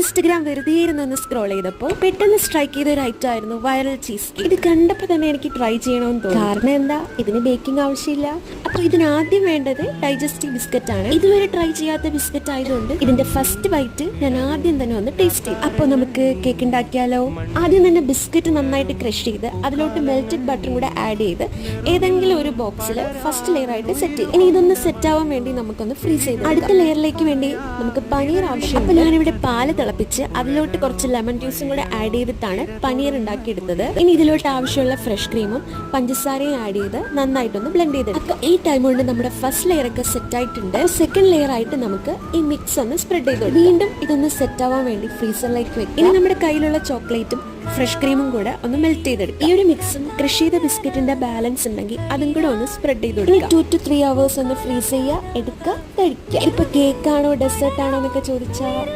Instagram വെറുതെ ഇരുന്നൊന്ന് scroll ചെയ്തപ്പോൾ പെട്ടെന്ന് സ്ട്രൈക്ക് ചെയ്ത ഒരു ഐറ്റം ആയിരുന്നു വൈറൽ ചീസ് കേക്ക്. ഇത് കണ്ടപ്പോൾ തന്നെ എനിക്ക് ട്രൈ ചെയ്യണമെന്ന് തോന്നി. കാരണം എന്താ, ഇതിന് ബേക്കിംഗ് ആവശ്യമില്ല. അപ്പോൾ ഇതിനാദ്യം വേണ്ടത് ഡൈജസ്റ്റീവ് ബിസ്ക്കറ്റ് ആണ്. ഇതുവരെ ട്രൈ ചെയ്യാത്ത ബിസ്ക്കറ്റ് ആയതുകൊണ്ട് ഇതിന്റെ ഫസ്റ്റ് ബൈറ്റ് ഞാൻ ആദ്യം തന്നെ ഒന്ന് ടേസ്റ്റ് ചെയ്യും. അപ്പോൾ നമുക്ക് കേക്ക് ഉണ്ടാക്കിയാലോ? ആദ്യം തന്നെ ബിസ്ക്കറ്റ് നന്നായിട്ട് ക്രഷ് ചെയ്ത് അതിലോട്ട് മെൽറ്റഡ് ബട്ടറും കൂടെ ആഡ് ചെയ്ത് ഏതെങ്കിലും ഒരു ബോക്സിൽ ഫസ്റ്റ് ലെയർ ആയിട്ട് സെറ്റ് ചെയ്യും. ഇനി ഇതൊന്ന് സെറ്റ് ആവാൻ വേണ്ടി നമുക്കൊന്ന് ഫ്രീസ് ചെയ്ത് അടുത്ത ലെയറിലേക്ക് വേണ്ടി നമുക്ക് പനീർ ആവശ്യം. അപ്പോൾ ഞാനിവിടെ പാല് തിളപ്പിച്ച് അതിലോട്ട് കുറച്ച് ലെമൺ ജ്യൂസും കൂടെ ആഡ് ചെയ്തിട്ടാണ് പനീർ ഉണ്ടാക്കിയെടുത്തത്. ഇനി ഇതിലോട്ട് ആവശ്യമുള്ള ഫ്രഷ് ക്രീമും പഞ്ചസാരയും ആഡ് ചെയ്ത് നന്നായിട്ടൊന്ന് ബ്ലെൻഡ് ചെയ്ത്. അപ്പോൾ ഈ ടൈം കൊണ്ട് നമ്മുടെ ഫസ്റ്റ് ലെയർ ഒക്കെ സെറ്റ് ആയിട്ടുണ്ട്. സെക്കൻഡ് ലെയർ ആയിട്ട് നമുക്ക് ഈ മിക്സ് ഒന്ന് സ്പ്രെഡ് ചെയ്ത് വീണ്ടും ഇതൊന്ന് സെറ്റ് ആവാൻ വേണ്ടി ഫ്രീസറിലേക്ക് വെക്കും. ഇനി നമ്മുടെ കയ്യിലുള്ള ചോക്ലേറ്റും ഫ്രഷ് ക്രീമും കൂടെ ഒന്ന് മെൽറ്റ് ചെയ്തെടുക്കും. ഈ ഒരു മിക്സും കൃഷി ചെയ്ത ബിസ്ക്കറ്റിന്റെ ബാലൻസ് ഉണ്ടെങ്കിൽ അതും കൂടെ ഒന്ന് സ്പ്രെഡ് ചെയ്ത് കൊടുക്കുക. 2 to 3 hours ഒന്ന് ഫ്രീസ് ചെയ്യുക, എടുക്കുക, കഴിക്കുക. ഇപ്പൊ കേക്കാണോ ഡെസേർട്ട് ആണോ എന്നൊക്കെ ചോദിച്ചാൽ